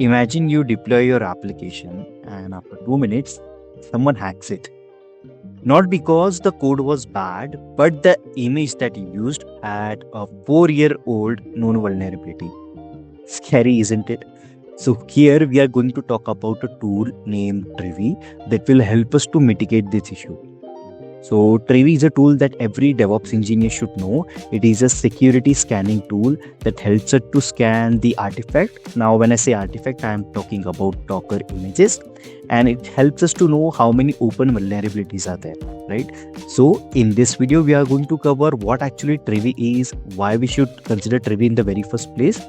Imagine you deploy your application and after 2 minutes, someone hacks it. Not because the code was bad, but the image that you used had a 4-year-old known vulnerability. Scary, isn't it? So, here we are going to talk about a tool named Trivy that will help us to mitigate this issue. So, Trivy is a tool that every DevOps engineer should know. It is a security scanning tool that helps us to scan the artifact. Now, when I say artifact, I am talking about Docker images, and it helps us to know how many open vulnerabilities are there, right? So, in this video, we are going to cover what actually Trivy is, why we should consider Trivy in the very first place,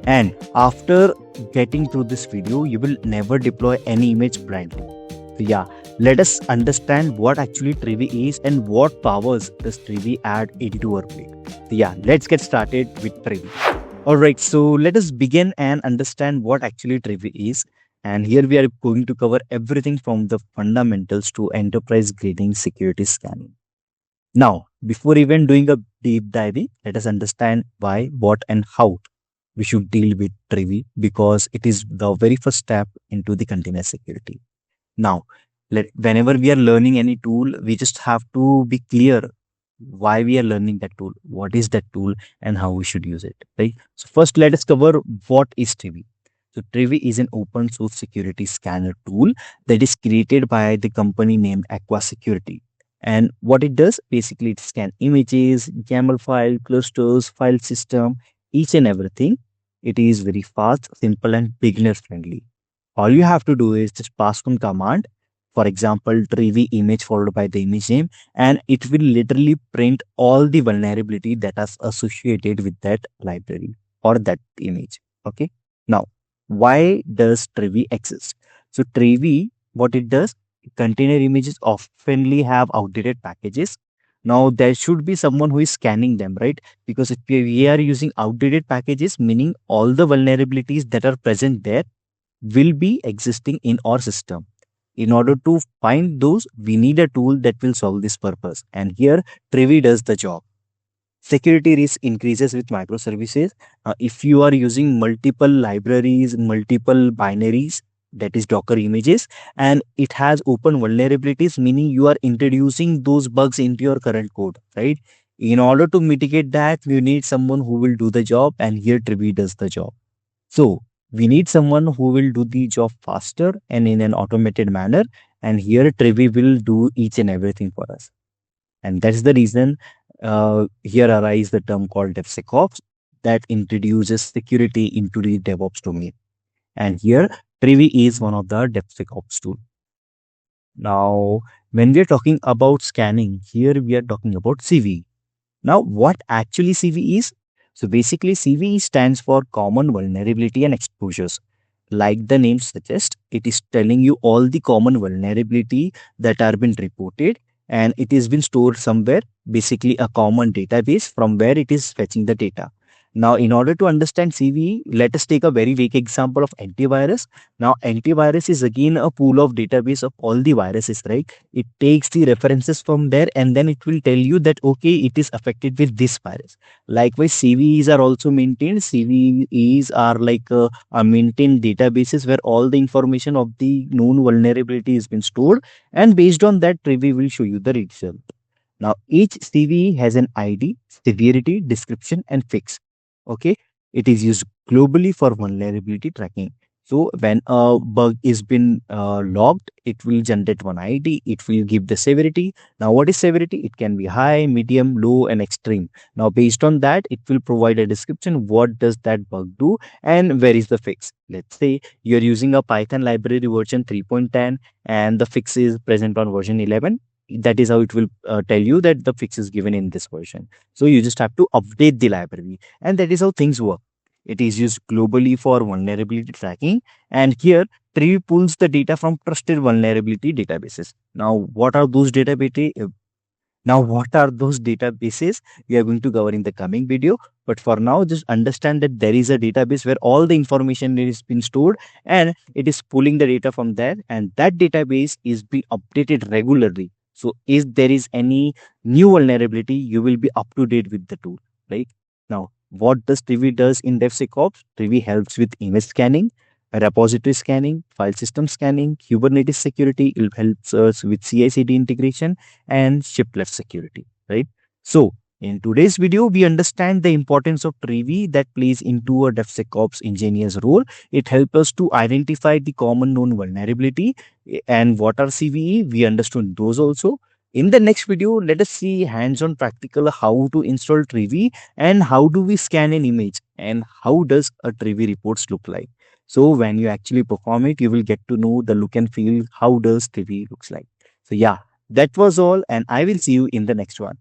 and after getting through this video, you will never deploy any image blindly. So, yeah, let us understand what actually Trivy is and what powers does Trivy add into our plate. So, yeah, let's get started with Trivy. Alright, so let us begin and understand what actually Trivy is. And here we are going to cover everything from the fundamentals to enterprise grading security scanning. Now, before even doing a deep diving, let us understand why, what, and how we should deal with Trivy, because it is the very first step into the container security. Now, whenever we are learning any tool, we just have to be clear why we are learning that tool, what is that tool, and how we should use it. Right. So first, let us cover what is Trivy. So Trivy is an open source security scanner tool that is created by the company named Aqua Security. And what it does, basically, it scans images, YAML file, clusters, file system, each and everything. It is very fast, simple, and beginner friendly. All you have to do is just pass one command, for example, Trivy image followed by the image name, and it will literally print all the vulnerability that is associated with that library or that image. Okay. Now, why does Trivy exist? So Trivy, what it does, container images oftenly have outdated packages. Now there should be someone who is scanning them, right? Because if we are using outdated packages, meaning all the vulnerabilities that are present there will be existing in our system. In order to find those, we need a tool that will solve this purpose. And here, Trivy does the job. Security risk increases with microservices. If you are using multiple libraries, multiple binaries, that is Docker images, and it has open vulnerabilities, meaning you are introducing those bugs into your current code, right? In order to mitigate that, we need someone who will do the job, and here Trivy does the job. So we need someone who will do the job faster and in an automated manner. And here Trivy will do each and everything for us. And that's the reason here arises the term called DevSecOps that introduces security into the DevOps domain. And here Trivy is one of the DevSecOps tool. Now, when we are talking about scanning, here we are talking about CVE. Now, what actually CVE is? So basically, CVE stands for Common Vulnerability and Exposures. Like the name suggests, it is telling you all the common vulnerability that are been reported, and it is been stored somewhere, basically a common database from where it is fetching the data. Now, in order to understand CVE, let us take a very vague example of antivirus. Now, antivirus is again a pool of database of all the viruses, right? It takes the references from there and then it will tell you that, okay, it is affected with this virus. Likewise, CVEs are also maintained. CVEs are like maintained databases where all the information of the known vulnerability has been stored. And based on that, Trivy will show you the result. Now, each CVE has an ID, severity, description, and fix. Okay, it is used globally for vulnerability tracking. So when a bug is been logged, it will generate one ID. It will give the severity. Now, what is severity? It can be high, medium, low, and extreme. Now, based on that, it will provide a description. What does that bug do, and where is the fix? Let's say you're using a Python library version 3.10, and the fix is present on version 11. That is how it will tell you that the fix is given in this version. So you just have to update the library, and that is how things work. It is used globally for vulnerability tracking, and here Tree pulls the data from trusted vulnerability databases. Now, what are those databases? We are going to cover in the coming video. But for now, just understand that there is a database where all the information is been stored, and it is pulling the data from there, and that database is being updated regularly. So if there is any new vulnerability, you will be up to date with the tool, right? Now, what does Trivy does in DevSecOps? Trivy helps with image scanning. repository scanning, file system scanning, Kubernetes security. It helps us with CI/CD integration and shift left security, right? So in today's video, we understand the importance of Trivy that plays into a DevSecOps engineer's role. It helps us to identify the common known vulnerability and what are CVE. We understood those also. In the next video, let us see hands-on practical how to install Trivy and how do we scan an image and how does a Trivy reports look like. So when you actually perform it, you will get to know the look and feel how does Trivy looks like. So yeah, that was all and I will see you in the next one.